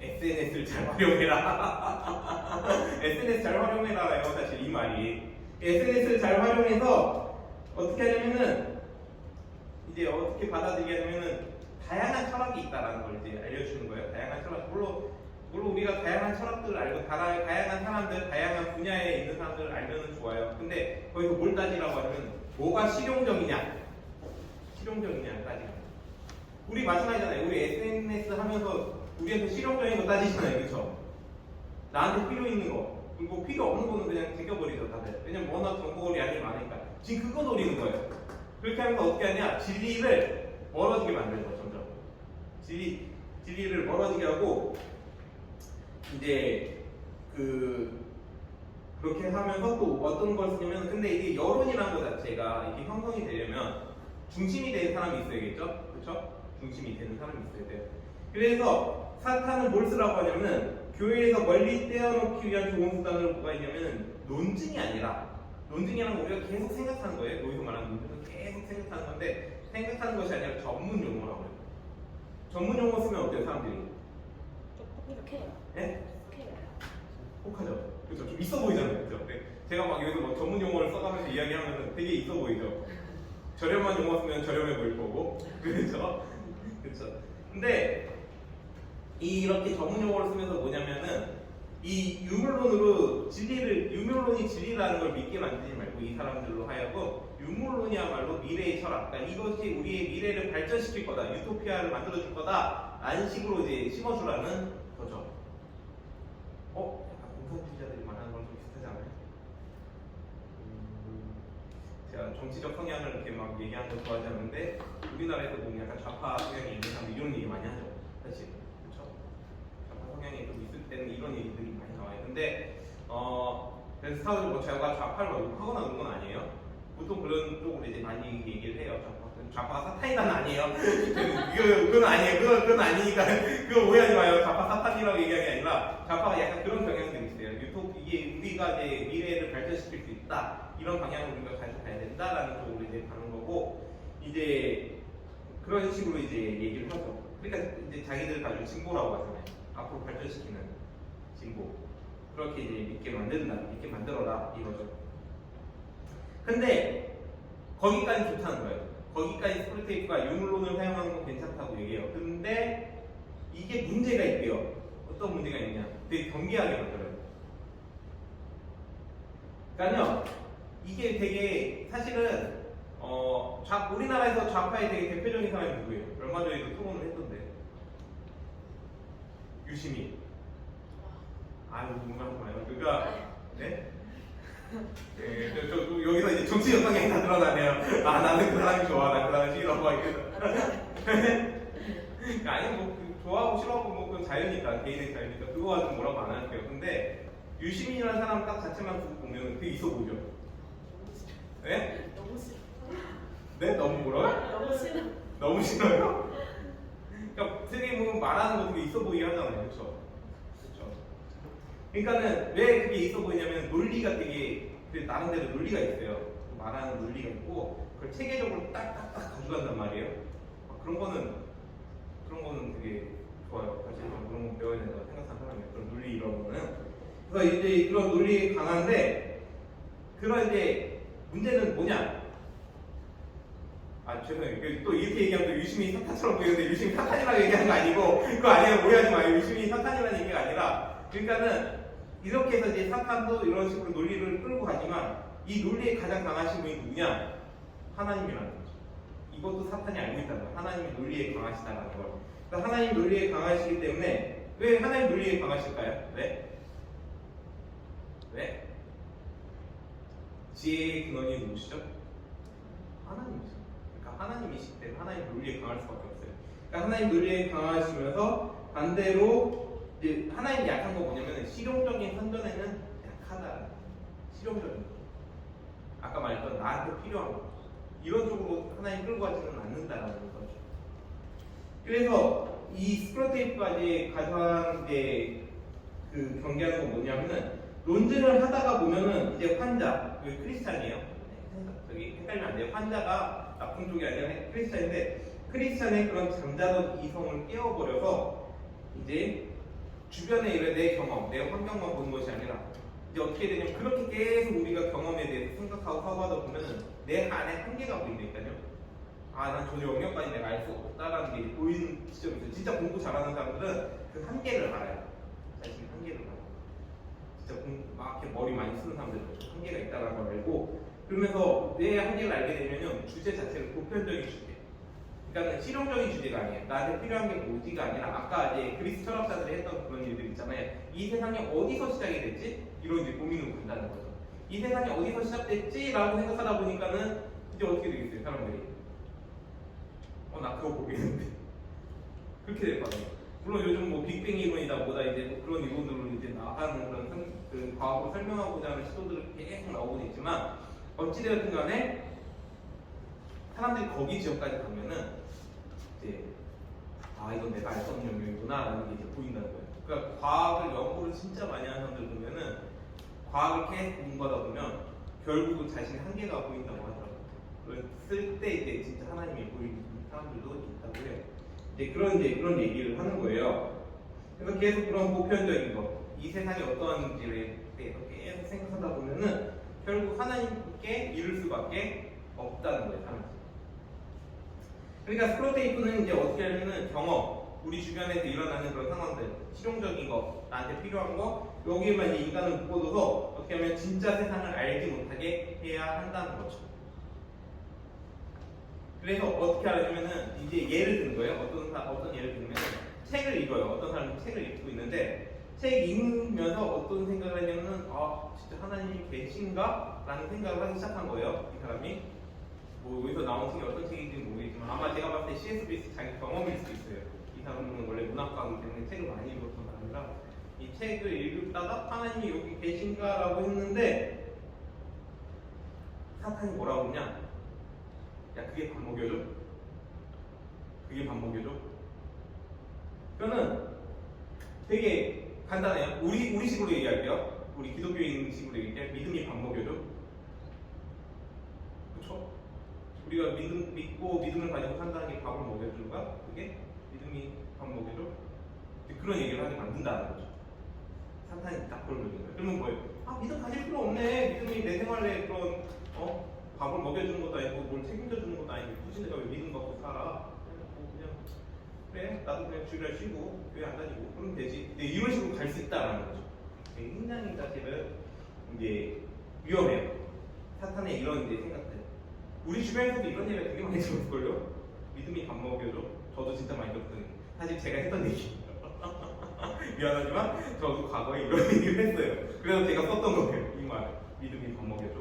SNS를 잘 활용해라. SNS 잘 활용해라예요, 사실 이 말이. SNS를 잘 활용해서 어떻게 하냐면은 이제 어떻게 받아들이게 하냐면은 다양한 철학이 있다라는 걸 이제 알려주는 거예요. 다양한 철학. 물론 우리가 다양한 철학들을 알고 다양한 사람들, 다양한 분야에 있는 사람들을 알면은 좋아요. 근데 거기서 뭘 따지라고 하면 뭐가 실용적이냐, 따지라. 우리 마찬가지잖아요. 우리 SNS 하면서 우리한테 실용적인 거 따지잖아요, 그렇죠? 나한테 필요 있는 거, 그리고 필요 없는 거는 그냥 제껴버리죠, 다들. 왜냐면 워낙 정보거리 양이 많으니까. 지금 그거 노리는 거예요. 그렇게 하면서 어떻게 하냐? 진리를 멀어지게 만들죠, 점점. 진리를 멀어지게 하고 이제 그렇게 하면서 또 어떤 걸 쓰냐면, 근데 이게 여론이라는 것 자체가 이게 형성이 되려면 중심이 되는 사람이 있어야겠죠, 그렇죠? 중심이 되는 사람이 있어야 돼요. 그래서 사탄은 뭘 쓰라고 하냐면 교회에서 멀리 떼어놓기 위한 좋은 수단으로 뭐가 있냐면 논증이 아니라, 논증이라는 건 우리가 계속 생각하는 거예요. 여기서 말하는 논증은 계속 생각하는 건데, 생각하는 것이 아니라 전문 용어라고 해요. 전문 용어 쓰면 어때요, 사람들이? 이렇게 해요. 네? 이렇게 해요. 혹하죠. 그렇죠. 좀 있어 보이잖아요, 그렇죠? 네. 제가 막 여기서 뭐 전문 용어를 써가면서 이야기하면 되게 있어 보이죠. 저렴한 용어 쓰면 저렴해 보일 거고, 그렇죠? 그렇죠. 근데 이렇게 전문 용어를 쓰면서 뭐냐면은 이 유물론이 진리라는 걸 믿게 만들지 말고 이 사람들로 하여금 유물론이야말로 미래의 철학, 그러니까 이것이 우리의 미래를 발전시킬 거다, 유토피아를 만들어줄 거다 라는 식으로 이제 심어주라는 거죠. 약간 공산주의자들이 말하는 거랑 좀 비슷하지 않아요? 제가 정치적 성향을 이렇게 막 얘기하는 거 좋아하지 않는데 우리나라에서 보면 약간 좌파 성향이 있는 사람들 이런 얘기 많이 하죠, 사실. 그렇죠? 좌파 성향이 좀 있을 때는 이런 얘기들이 많이 나와요. 근데 그래서 사실 뭐 제가 좌파를 막 욕하거나 그런 건 아니에요. 보통 그런 쪽으로 이제 많이 얘기를 해요. 좌파가 사탄이다는 아니에요. 그건 아니에요. 그건 아니니까 그거 오해하지 마요. 좌파 사탄이라고 얘기하는 게 아니라 좌파가 약간 그런 경향들이 있어요. 우리가 이제 미래를 발전시킬 수 있다 이런 방향으로 우리가 가지고 가야 된다라는 쪽으로 이제 가는 거고 이제 그런 식으로 이제 얘기를 하죠. 그러니까 이제 자기들 가지고 진보라고 하잖아요. 앞으로 발전시키는 진보 그렇게 이제 믿게 만들어라 이거죠. 근데 거기까지 좋다는 거예요. 거기까지 스콜테이프가 유물론을 사용하는 건 괜찮다고 얘기해요. 근데 이게 문제가 있대요. 어떤 문제가 있냐? 되게 경계하게 만들어요. 그러니까요, 이게 되게 사실은 우리나라에서 좌파의 되게 대표적인 사람이 누구예요? 얼마 전에도 토론을 했던데 유시민. 아유 뭔가 하지 마요. 그러니까 네? 네, 여기서 이제 정치적 성향이 다 드러나네요. 아 나는 그 사람이 좋아, 나 그 사람이 싫어, 막 이래서. 아니 뭐 좋아하고 싫어하고 뭐 그건 자유니까, 개인의 자유니까 그거 가지고 뭐라고 안 할게요. 근데 유시민이라는 사람 딱 자체만 두고 보면 되게 있어 보죠. 네? 너무 싫어. 네? 너무 뭐라요? 너무 싫어. 너무 싫어요? 그러니까 되게 뭐 말하는 거 되게 있어 보이게 하잖아요, 그렇죠? 그렇죠. 그러니까는 왜 그게 있어 보이냐면 논리가 되게 나름대로 논리가 있어요. 말하는 논리가 있고 그걸 체계적으로 딱딱딱 가져간단 말이에요. 그런 거는 되게 좋아요. 사실 그런 거 배워야 된다고 생각하는 사람이에요. 그런 논리 이런 거는. 그래서 이제 그런 논리 강한데 그런 이제 문제는 뭐냐? 아 죄송해요. 또 이렇게 얘기하면 또 유시민이 사탄처럼 보이는데 유시민이 사탄이라고 얘기하는 거 아니고 그거 아니에요. 오해하지 마요. 유시민이 사탄이라는 얘기가 아니라 그러니까는 이렇게 해서 이제 사탄도 이런 식으로 논리를 끌고 가지만 이 논리에 가장 강하신 분이 누구냐? 하나님이라는 거죠. 이것도 사탄이 알고 있다는 거예요. 하나님이 논리에 강하시다는 걸. 그러니까 하나님 논리에 강하시기 때문에 왜 하나님 논리에 강하실까요? 왜? 왜? 지혜의 근원이 누구시죠? 하나님이죠. 그러니까 하나님이시기 때문에 하나님 논리에 강할 수밖에 없어요. 그러니까 하나님 논리에 강하시면서 반대로 이제 하나님이 약한 거 뭐냐면 실용적인 선전에는 약하다. 실용적인 거. 아까 말했던 나한테 필요한 거. 이런 쪽으로 하나님 끌고 가지는 않는다라는 거죠. 그래서 이 스크롤테이프가 이제 가장 이제 그 경계하는 건 뭐냐면은 논증을 하다가 보면은 이제 환자, 그 크리스찬이에요. 저기 헷갈리면 안 돼요. 환자가 나쁜 쪽이 아니라 크리스찬인데 크리스찬의 그런 잠자던 이성을 깨워버려서 이제 주변의 일에 내 경험, 내 환경만 보는 것이 아니라 이제 어떻게 되냐면 그렇게 계속 우리가 경험에 대해서 생각하고 사고하다 보면은 내 안에 한계가 보인다니까요. 아, 난 전혀 영역까지 내가 알 수 없다라는 게 보이는 지점이 있어요. 진짜 공부 잘하는 사람들은 그 한계를 알아요. 자신의 한계를 알아요. 진짜 막 이렇게 머리 많이 쓰는 사람들은 한계가 있다는 걸 알고 그러면서 내 한계를 알게 되면은 주제 자체를 보편적인 주제. 그러니까 실용적인 주제가 아니에요. 나한테 필요한 게 뭐지가 아니라 아까 이제 그리스 철학자들이 했던 그런 일들 있잖아요. 이 세상이 어디서 시작이 됐지? 이런 이제 고민을 한다는 거죠. 이 세상이 어디서 시작됐지라고 생각하다 보니까는 이제 어떻게 되겠어요, 사람들이? 나 그거 보겠는데 그렇게 될 거 아니에요. 물론 요즘 뭐 빅뱅 이론이다 뭐다 이제 그런 이론들로 이제 나가는 그런 그 과학을 설명하고자 하는 시도들이 계속 나오고 있지만 어찌되었든 간에 사람들이 거기 지역까지 가면은 이제 이건 내가 알 수 없는 영역이구나 라는 게 이제 보인다는 거예요. 그러니까 과학을 연구를 진짜 많이 하는 사람들 보면은 과학을 계속 공부하다 보면 결국은 자신의 한계가 보인다고 하더라고요. 그랬을 때 이제 진짜 하나님이 보이는 사람들도 있다고 해요. 이제 그런 얘기를 하는 거예요. 그래서 계속 그런 보편적인 것, 이 세상이 어떠한지에 대해서 계속 생각하다 보면은 결국 하나님께 이룰 수밖에 없다는 거예요, 사람들. 그러니까 스크롤테이프는 이제 어떻게 하냐면은 경험, 우리 주변에서 일어나는 그런 상황들, 실용적인 거, 나한테 필요한 거, 여기에만 이제 인간을 묶어둬서 어떻게 하면 진짜 세상을 알지 못하게 해야 한다는 거죠. 그래서 어떻게 하냐면은 이제 예를 드는 거예요. 어떤 예를 들면 책을 읽어요. 어떤 사람이 책을 읽고 있는데 책 읽으면서 어떤 생각을 하냐면은 진짜 하나님이 계신가? 라는 생각을 하기 시작한 거예요. 이 사람이 뭐 여기서 나온 책이 어떤 책인지 모르겠지만 아마 제가 봤을 때 C.S. 루이스 자기 경험일 수도 있어요. 이 사람은 원래 문학가이기 때문에 책을 많이 읽었던 사람이라 이 책을 읽다가 하나님이 여기 계신가라고 했는데 사탄이 뭐라고 했냐? 야 그게 밥 먹여줘? 그게 밥 먹여줘? 그거는 되게 간단해요. 우리 식으로 얘기할게요. 우리 기독교인 식으로 얘기해 믿음이 밥 먹여줘. 그렇죠? 우리가 믿고 믿음을 가지고 산다는 게 밥을 먹여주는가? 그게 믿음이 밥 먹여줘? 그런 얘기를 하게 만든다는 거죠. 사탄이 딱 그걸 보는 거예요. 그러면 뭐예요? 아 믿음 가질 필요 없네. 믿음이 내 생활에 그런 밥을 먹여주는 것도 아니고 뭘 책임져 주는 것도 아니고 굳이 내가 왜 믿음 갖고 살아? 그냥 그래 나도 그냥 주일날 쉬고 교회 안 다니고 그러면 되지. 근데 이런 식으로 갈 수 있다라는 거죠. 굉장히 사실은 이제 위험해요. 사탄의 이런 이제 생각들. 우리 주변에서도 이런 얘기가 되게 많이 들었을걸요? 믿음이 밥 먹여줘? 저도 진짜 많이 들었거든요. 사실 제가 했던 얘기. 미안하지만 저도 과거에 이런 얘기를 했어요. 그래서 제가 썼던 거예요. 이 말. 믿음이 밥 먹여줘.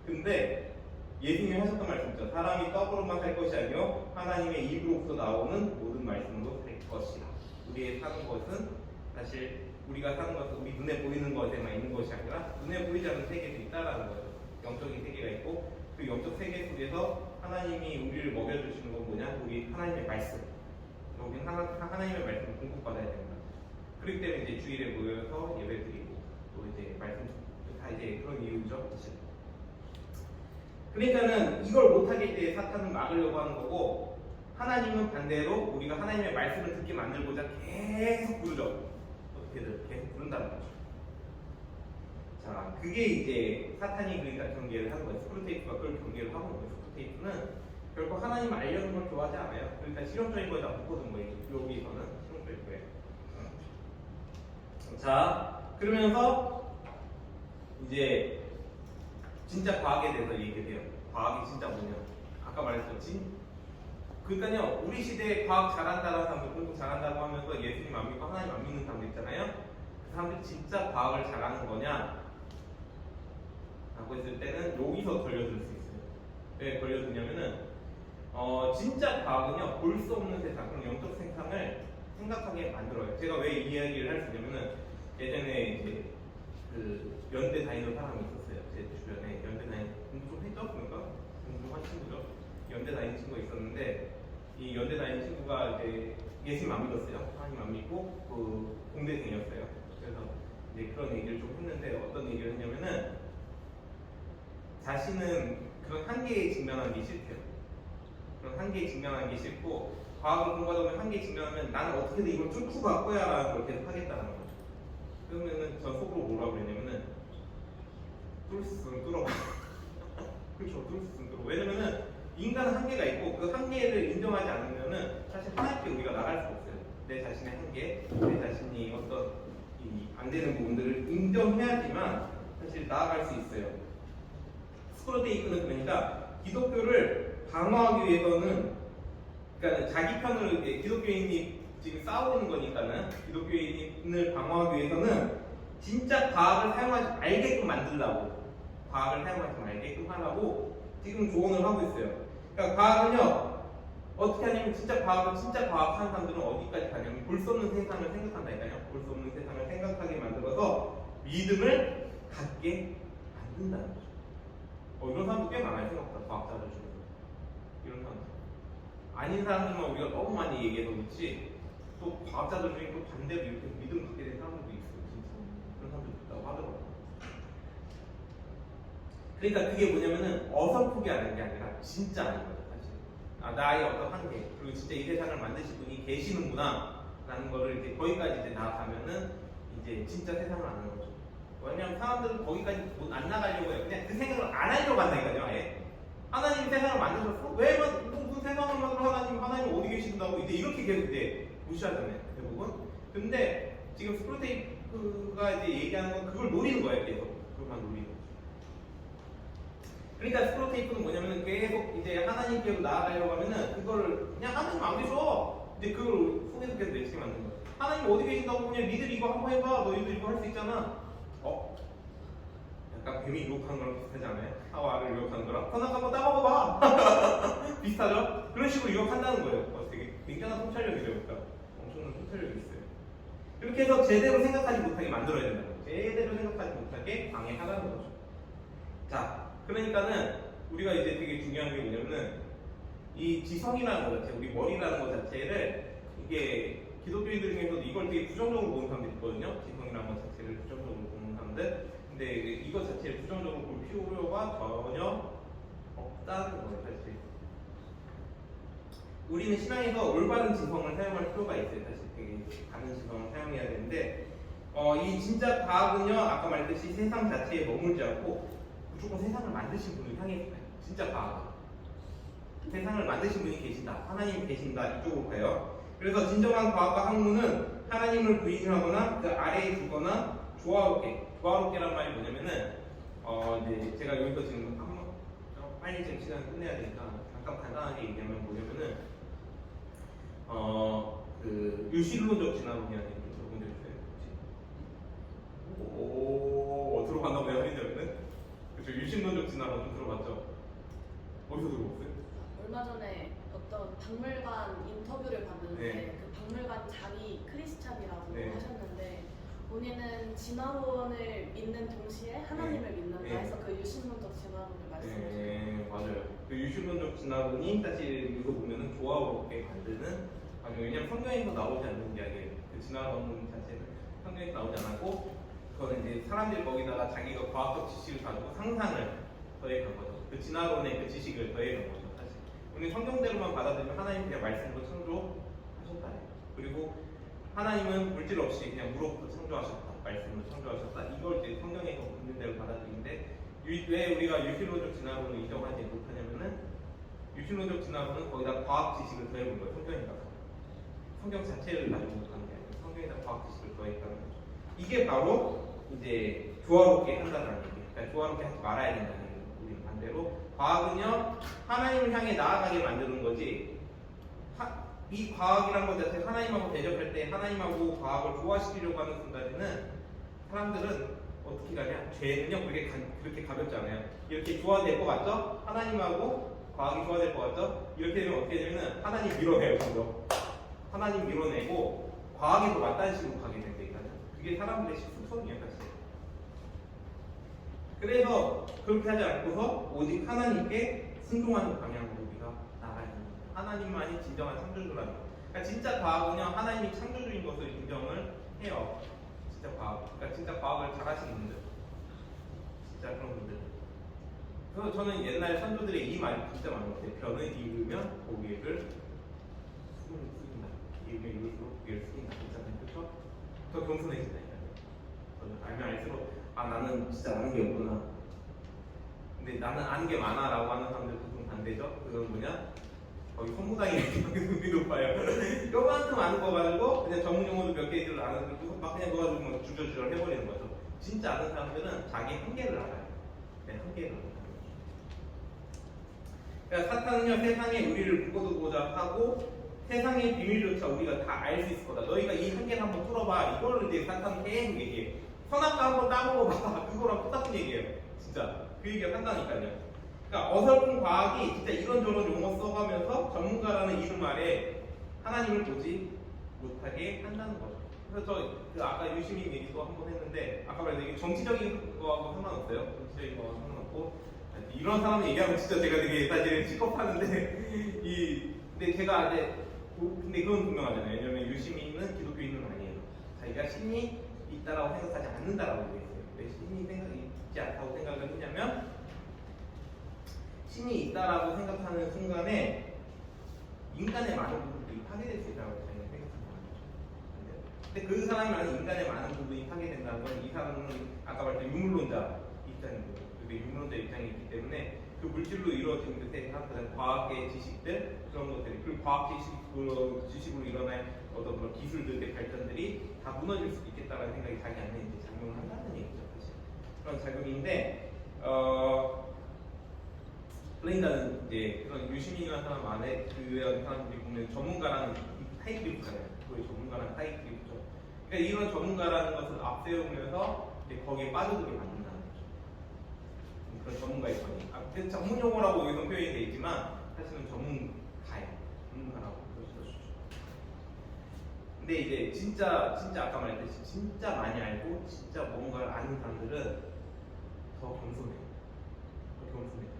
근데 예수님이 하셨던 말씀 있죠. 사람이 떡으로만 살 것이 아니요 하나님의 입으로부터 나오는 모든 말씀으로 살 것이라. 우리의 사는 것은 사실 우리가 사는 것은 우리 눈에 보이는 것에만 있는 것이 아니라 눈에 보이지 않는 세계도 있다라는 거죠. 영적인 세계가 있고 그 영적 세계 속에서 하나님이 우리를 먹여주시는 건 뭐냐? 우리 하나님의 말씀. 우리는 하나님의 말씀을 공급받아야 됩니다. 그렇기 때문에 이제 주일에 모여서 예배드리고 또 이제 말씀 다 이제 그런 이유죠. 사실. 그러니까는 이걸 못하게 때 사탄은 막으려고 하는 거고 하나님은 반대로 우리가 하나님의 말씀을 듣게 만들고자 계속 부르죠. 어떻게든 계속 부른다는 거죠. 자, 그게 이제 사탄이 그러니까 경계를 하는 거예요. 스크루테이프가 그걸 경계를 하고 있는 거예요. 스크루테이프는 결코 하나님을 알려는 걸 좋아하지 않아요. 그러니까 실용적인 거에 다 붙거든 거예요. 여기서는 실용적인 거예요. 자, 그러면서 이제 진짜 과학에 대해서 얘기해요. 과학이 진짜 뭐냐? 아까 말했죠. 그러니까요, 우리 시대에 과학 잘한다는 사람들, 공부 잘한다고 하면서 예수님 안 믿고 하나님 안 믿는 사람들 있잖아요. 그 사람들이 진짜 과학을 잘하는 거냐? 라고 했을 때는 여기서 걸려들 수 있어요. 왜 걸려드냐면은 진짜 과학은요, 볼 수 없는 세상, 그런 영적 세상을 생각하게 만들어요. 제가 왜 이 이야기를 할 수 있냐면은 예전에 이제 그 연대 다니는 사람이 있었어요. 제 주변에 연대 공부 좀 했죠? 그러니까 공부한 친구죠. 연대 다니는 친구가 있었는데 이 연대 다니는 친구가 이제 예수님 안 믿었어요. 하나님 안 믿고 그 공대생이었어요. 그래서 이제 그런 얘기를 좀 했는데 어떤 얘기를 했냐면은 자신은 그런 한계에 직면하는 게 싫대요. 그런 한계에 직면하는 게 싫고 과학을 공부하다 보면 한계에 직면하면 나는 어떻게든 이걸 뚫고 갈 거야 라는 걸 계속 하겠다는 거죠. 그러면은 전 속으로 뭐라고 그랬냐면은 뚫을 수 있으면 뚫어봐. 그렇죠. 뚫을 수 있으면 뚫어. 왜냐면은 인간은 한계가 있고 그 한계를 인정하지 않으면은 사실 하나님께 우리가 나갈 수 없어요. 내 자신의 한계, 내 자신이 어떤 안 되는 부분들을 인정해야지만 사실 나아갈 수 있어요. 스크루테이프는 그러니까 기독교를 방어하기 위해서는 그러니까 자기 편으로 이제 기독교인이 지금 싸우는 거니까는 기독교인을 방어하기 위해서는 진짜 과학을 사용하지 말게끔 만들라고 과학을 사용하지 말게끔 하라고 지금 조언을 하고 있어요. 그러니까 과학은요 어떻게 하냐면 진짜 과학은 진짜 과학하는 사람들은 어디까지 가냐면 볼 수 없는 세상을 생각한다니까요. 볼 수 없는 세상을 생각하게 만들어서 믿음을 갖게 만든다는 거죠. 이런 사람도 꽤 많아요. 생각보다 과학자들 중에서 이런 사람들 아닌 사람들만 우리가 너무 많이 얘기해서 그렇지 또 과학자들 중에 또 반대로 이렇게 믿음 갖게 된 사람들도 있어요. 진짜 그런 사람들도 있다고 하더라고요. 그러니까 그게 뭐냐면은 어설프게 하는 게 아니라 진짜 아닌 거죠. 사실 나의 어떤 한계 그리고 진짜 이 세상을 만드신 분이 계시는구나 라는 거를 이제 거기까지 이제 나아가면은 이제 진짜 세상을 아는 거죠. 왜냐면 사람들은 거기까지 안 나가려고 해요. 그냥 그 생각을 안 하려고 한다니까요. 아예 하나님이 세상을 만드셨어? 왜 무슨 세상을 만들어 하나님 어디 계신다고 이제 이렇게 계속 이제 무시하잖아요. 대부분. 근데 지금 스크루테이프가 이제 얘기하는 건 그걸 노리는 거예요. 계속 그것만 노리는 거죠. 그러니까 스크루테이프는 뭐냐면은 계속 이제 하나님께로 나아가려고 하면은 그거를 그냥 하나님 안 계셔. 근데 그걸 속에서 계속 내치게 만드는 거예요. 하나님 어디 계신다고 그냥 니들 이거 한번 해봐. 너희들 이거 할 수 있잖아. 약간 뱀이 유혹하는 거랑 비슷하지 않아요? 하와를 유혹하는 거랑? 선악 한번 따먹어봐! 비슷하죠? 그런 식으로 유혹한다는 거예요. 되게 굉장한 통찰력이죠. 그러니까 엄청난 통찰력이 있어요. 이렇게 해서 제대로 생각하지 못하게 만들어야 된다는 거죠. 제대로 생각하지 못하게 방해하라는 거죠. 자, 그러니까는 우리가 이제 되게 중요한 게 뭐냐면은 이 지성이라는 것 자체, 우리 머리라는 것 자체를 이게 기독교인들 중에서도 이걸 되게 부정적으로 보는 사람들이 있거든요. 지성이라는 것 자체를 부정적으로 보는 사람들이 사람들. 근데 이것 자체를 부정적으로 볼 필요가 전혀 없다는 거예요, 사실. 우리는 신앙에서 올바른 지성을 사용할 필요가 있어요. 사실 되게 바른 지성을 사용해야 되는데, 이 진짜 과학은요, 아까 말했듯이 세상 자체에 머물지 않고 무조건 세상을 만드신 분을 향해 가요. 진짜 과학은 세상을 만드신 분이 계신다, 하나님이 계신다, 이쪽으로 가요. 그래서 진정한 과학과 학문은 하나님을 부인하거나 그 아래에 두거나 조화롭게란 말이 뭐냐면은 이제 제가 여기서 지금 한번 빨리 지금 시간 끝내야 되니까 잠깐 간단하게 얘기하면 뭐냐면은 그 유실론적 진화론이라는 얘기 들어본 적 있어요? 오, 들어봤나 봐요, 하이저는. 그쵸, 유실론적 진화론 좀 들어봤죠? 어디서 들어봤어요? 얼마 전에 어떤 박물관 인터뷰를 봤는데 네. 그 박물관 장이 크리스찬이라고 네. 하셨는데 본인은 진화론을 믿는 동시에 하나님을 믿는다 네. 해서 그 유신론적 진화론을 말씀하셨어요. 네, 맞아요. 그 유실론적 진화론이 사실 이거 보면은 조화롭게 만드는, 왜냐면 성경에서 나오지 않는 이야기예요. 그 진화론 자체는 성경에서 나오지 않았고, 그거는 이제 사람들이 거기다가 자기가 과학적 지식을 가지고 상상을 더해간 거죠. 그 진화론의 그 지식을 더해간 거죠, 사실. 우리 성경대로만 받아들이면 하나님 그냥 말씀으로 창조하셨다. 그리고 하나님은 물질 없이 그냥 물로부터 창조하셨다. 말씀으로 창조하셨다. 이걸 이제 성경에서 있는 대로 받아들이는데, 왜 우리가 유실론적 진화론을 인정하지 못하냐면은, 유실론적 진화론은 거기다 과학 지식을 더해본 거예요. 성경에다가. 성경 자체를 가지고 못하는 게 아니고 성경에다 과학 지식을 더했다는 거죠. 이게 바로 이제 조화롭게 한다는 얘기예요. 그러니까 조화롭게 하지 말아야 된다는 얘기예요. 우리는 반대로 과학은요, 하나님을 향해 나아가게 만드는 거지. 이 과학이란 것 자체 하나님하고 대적할 때 하나님하고 과학을 조화시키려고 하는 순간에는 사람들은 어떻게 가냐? 죄는요 그렇게 가볍지 않아요. 이렇게 조화될 것 같죠? 하나님하고 과학이 조화될 것 같죠? 이렇게 되면 어떻게 되면은 하나님 밀어내요, 점점. 하나님 밀어내고 과학에서 맞다는 식으로 가게 된다니까요. 그게 사람들의 식습성이에요, 사실. 그래서 그렇게 하지 않고서 오직 하나님께 순종하는 방향으로 우리가 나가야 됩니다. 하나님만이 진정한 창조주라는 거. 그러니까 진짜 과학은요, 하나님이 창조주인 것을 인정을 해요. 진짜 과학. 그러니까 진짜 과학을 잘하시는 분들, 진짜 그런 분들. 그래서 저는 옛날 선조들의 이 말이 진짜 많은 것 같아요. 변을 이으면 고개를 숙인다. 이으면 이을수록 고개를 숙인다. 괜찮아요, 그렇죠? 더 겸손해진다니까요. 알면 알수록 나는 진짜 아는 게 없구나. 근데 나는 아는 게 많아라고 하는 사람들 보통 반대죠. 그건 뭐냐? 거기 선무당이 눈이 높아요. 요만큼 아는 거 가지고 그냥 전문 용어도 몇 개를 아는 거 막 그냥 그거 가지고 막 주저주저 해버리는 거죠. 진짜 아는 사람들은 자기 한계를 알아요. 네, 한계를 알아요. 그러니까 사탄은요, 세상에 우리를 묶어두고자 하고 세상의 비밀조차 우리가 다 알 수 있을 거다. 너희가 이 한계를 한번 풀어봐. 이거를 이제 사탄은 계속 얘기해. 선악과 한번 따먹어봐. 그거랑 똑같은 얘기예요. 진짜 그 얘기가 한다니까요. 그러니까 어설픈 과학이 진짜 이런저런 용어 써가면서 전문가라는 이름 아래 하나님을 보지 못하게 한다는 거죠. 그래서 그 아까 유시민 얘기도 한번 했는데, 아까 말했던 이게 정치적인 거하고 상관없어요. 정치적인 거하고 상관없고, 이런 사람 얘기하면 진짜 제가 되게 사실 sik겁하는데 근데 제가 이제 근데 그건 분명하잖아요. 왜냐면 유시민은 기독교인은 아니에요. 자기가 신이 있다라고 생각하지 않는다라고 얘기했어요. 왜 신이 있지 않다고 생각을 했냐면, 신이 있다라고 생각하는 순간에 인간의 많은 부분들이 파괴될 수 있다고 자기가 생각한다는 거죠. 근데 그 사람이 말하는 인간의 많은 부분이 파괴된다는 건 이 사람은 아까 말했던 유물론자 입장이고, 유물론자 입장이기 때문에 그 물질로 이루어진 그 세상, 과학의 지식들, 그런 것들이, 그리고 과학 지식으로 일어날 어떤 그런 기술들의 발전들이 다 무너질 수 있겠다라는 생각이 자기 안에 이제 작용을 한다는 얘기죠, 사실. 그런 작용인데, 그러니까는 이제 그런 유시민이라는 사람 안에 그런 사람들이 보면 전문가라는 타이틀이 붙잖아요. 그의 전문가라는 타이틀이 붙죠. 그러니까 이런 전문가라는 것을 앞세우면서 이제 거기에 빠져들게 만든다는 거죠. 그런 전문가의 권위. 전문 용어라고 여기서 표현이 되어 있지만 사실은 전문가예요. 전문가라고 보시죠. 근데 이제 진짜 아까 말했듯이 진짜 많이 알고 진짜 뭔가를 아는 사람들은 더 겸손해요. 더 겸손해요.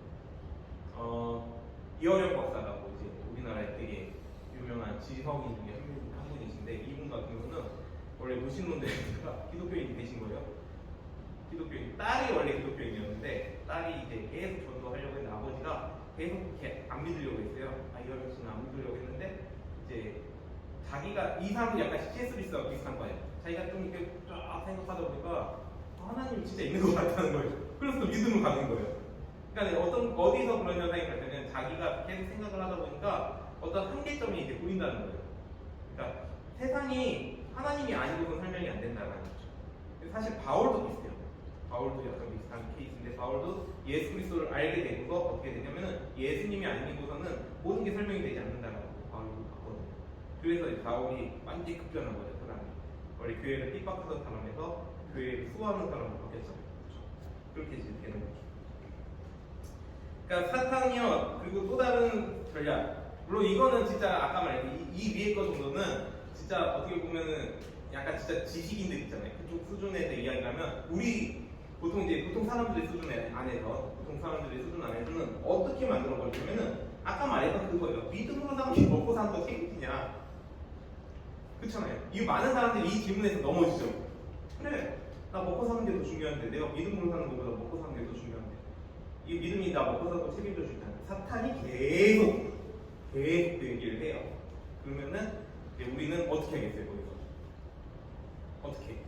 이어령 박사라고 이제 우리나라에 되게 유명한 지성인 중에 한 분이신데, 이분 같은 경우는 원래 무신론자이다가 기독교인이 되신 거예요. 기독교인. 딸이 원래 기독교인이었는데 딸이 이제 계속 전도하려고 했는데 아버지가 계속 이렇게 안 믿으려고 했어요. 이런 것은 안 믿으려고 했는데 이제 자기가 이 사람도 약간 C.S. 루이스와 비슷한 거예요. 자기가 좀 이렇게 쫙 생각하다 보니까 하나님이 진짜 있는 것 같다는 거예요. 그래서 또 믿음을 가는 거예요. 그러니까 어디서 그런 현상이 발생되면 자기가 계속 생각을 하다 보니까 어떤 한계점이 이제 보인다는 거예요. 그러니까 세상이 하나님이 아니고선 설명이 안 된다는 거죠. 사실 바울도 비슷해요. 바울도 약간 비슷한 케이스인데 바울도 예수 그리스도를 알게 되고서 어떻게 되냐면은 예수님이 아니고서는 모든 게 설명이 되지 않는다라고 바울도 봤거든요. 그래서 이제 바울이 완전히 급변한 거죠. 사람이 원래 교회를 핍박하던 사람에서 교회를 수호하는 사람으로 바뀌었잖아요. 그렇게 이제 되는 거죠. 그러니까 사탄이요. 그리고 또 다른 전략. 물론 이거는 진짜 아까 말했듯이 이 위에 거 정도는 진짜 어떻게 보면은 약간 진짜 지식인들 있잖아요. 그쪽 수준에서 이야기하면 우리 보통 사람들의 수준 안에서 보통 사람들의 수준 안에서는 어떻게 만들어 버리냐면은 아까 말했던 그거예요. 믿음으로 사는 게 먹고 사는 거 책임지냐? 그렇잖아요. 이 많은 사람들이 이 질문에서 넘어지죠. 그래, 나 먹고 사는 게 더 중요한데 내가 믿음으로 사는 것보다 먹고 사는 게 더 중요한데 이 믿음이 나 먹고 사는 거 책임져 주잖아. 사탄이 계속 그 얘기를 해요. 그러면은 이제 우리는 어떻게 하겠어요? 거기서 어떻게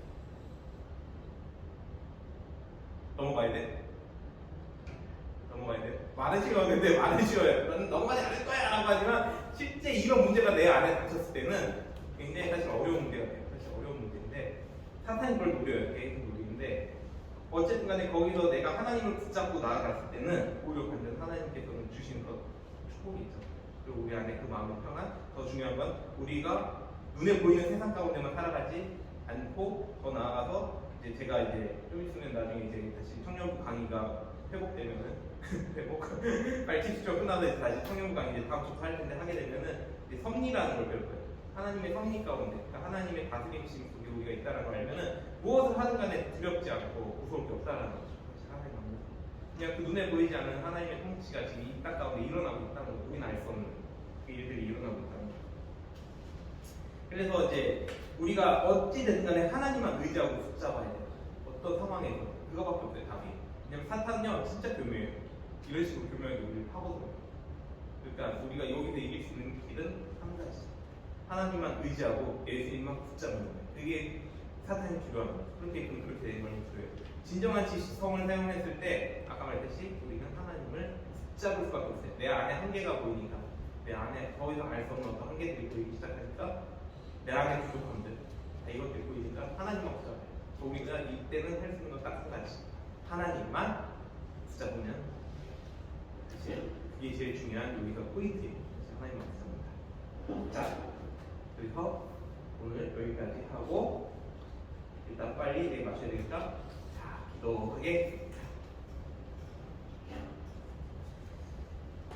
넘어가야 돼? 말은 쉬웠는데 말은 쉬워요. 나는 넘어가지 않을 거야 라고 하지만 실제 이런 문제가 내 안에 닥쳤을 때는 굉장히 사실 어려운 문제가 돼요. 사실 어려운 문제인데 사탄이 그걸 노려요. 계속 노리는데 어쨌든 간에 거기서 내가 하나님을 붙잡고 나아갔을 때는 오히려 반대로 하나님께서는 주시는 그 축복이 있죠. 그리고 우리 안에 그 마음의 평안, 더 중요한 건 우리가 눈에 보이는 세상 가운데만 살아가지 않고 더 나아가서 이제 제가 이제 좀 있으면 나중에 이제 다시 청년부 강의가 회복되면은 빨리 집수적 끝나서 이제 다시 청년부 강의 이제 다음 주부터 할 텐데 하게 되면은 이제 섭리라는 걸 배울 거예요. 하나님의 섭리 가운데, 그러니까 하나님의 다스림심 속에 우리가 있다는 걸 알면은 무엇을 하든 간에 두렵지 않고 무서울 게 없다라는 거죠. 하나님 앞에서 그냥 그 눈에 보이지 않는 하나님의 통치가 지금 이 땅 가운데 일어나고 있다는 걸 우리는 알 수 없는 그 일들이 일어나고 있다는 거죠. 그래서 이제 우리가 어찌됐든 간에 하나님만 의지하고 붙잡아야 돼요. 어떤 상황에서 그거밖에 없어요. 답이. 왜냐면 사탄은요 진짜 교묘해요. 이런 식으로 교묘하게 우리를 파고들어요. 그러니까 우리가 여기서 이길 수 있는 길은 한 가지. 하나님만 의지하고 예수님만 붙잡는 거예요. 그게 사탄이 필요한 거예요. 그렇게 된 걸 필요해요. 진정한 지성을 사용했을 때 아까 말했듯이 우리는 하나님을 붙잡을 수밖에 없어요. 내 안에 한계가 보이니까, 내 안에 더 이상 알 수 없는 어떤 한계들이 보이기 시작하니까 내 안에 부족함들 이것들이 보이니까 하나님만 붙잡아요. 우리가 이때는 할 수 있는 건 딱 한 가지. 하나님만 붙잡으면 그게 제일 중요한 여기서 포인트예요. 하나님만 붙잡는다. 자, 그래서 오늘 여기까지 하고 일단 빨리 내일 마셔야 되니까 자, 기도하게.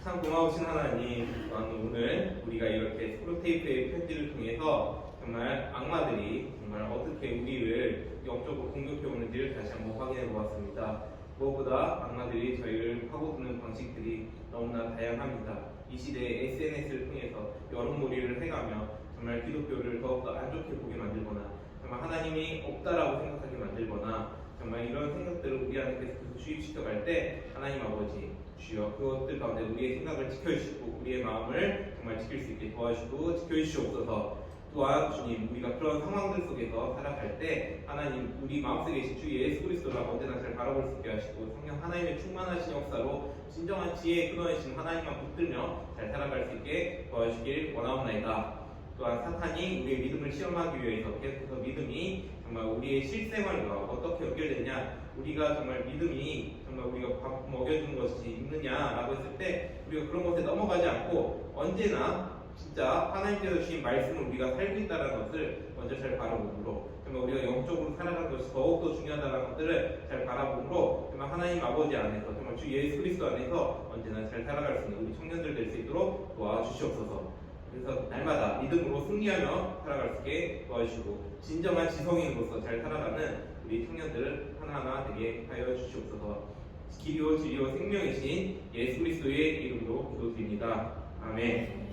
참 고마우신 하나님, 오늘 우리가 이렇게 스크루테이프의 편지를 통해서 정말 악마들이 정말 어떻게 우리를 영적으로 공격해 오는지를 다시 한번 확인해 보았습니다. 무엇보다 악마들이 저희를 파고드는 방식들이 너무나 다양합니다. 이 시대에 SNS를 통해서 여론몰이를 해가며 정말 기독교를 더욱더 안 좋게 보게 만들거나 정말 하나님이 없다라고 생각하게 만들거나 정말 이런 생각들을 우리 안에 계속해서 주입시켜갈 때 하나님 아버지 주여 그것들 가운데 우리의 생각을 지켜주시고 우리의 마음을 정말 지킬 수 있게 도와주시고 지켜주시옵소서. 또한 주님 우리가 그런 상황들 속에서 살아갈 때 하나님 우리 마음속에 계신 주 예수 그리스도를 언제나 잘 바라볼 수 있게 하시고 성령 하나님의 충만하신 역사로 진정한 지혜에 끊어내신 하나님만 붙들며 잘 살아갈 수 있게 도와주시길 원하옵나이다. 또한 사탄이 우리의 믿음을 시험하기 위해서 계속해서 믿음이 정말 우리의 실생활과 어떻게 연결되냐, 우리가 정말 믿음이 정말 우리가 밥 먹여주는 것이 있느냐라고 했을 때 우리가 그런 것에 넘어가지 않고 언제나 진짜 하나님께서 주신 말씀을 우리가 살고 있다는 것을 먼저 잘 바라보므로 정말 우리가 영적으로 살아가는 것이 더욱더 중요하다는 것들을 잘 바라보므로 정말 하나님 아버지 안에서 정말 주 예수 그리스도 안에서 언제나 잘 살아갈 수 있는 우리 청년들 될 수 있도록 도와주시옵소서. 그래서 날마다 믿음으로 승리하며 살아갈 수 있게 도와주시고 진정한 지성인으로서 잘 살아가는 우리 청년들 하나하나 되게 하여 주시옵소서. 길이요 진리요 생명이신 예수 그리스도의 이름으로 기도드립니다. 아멘.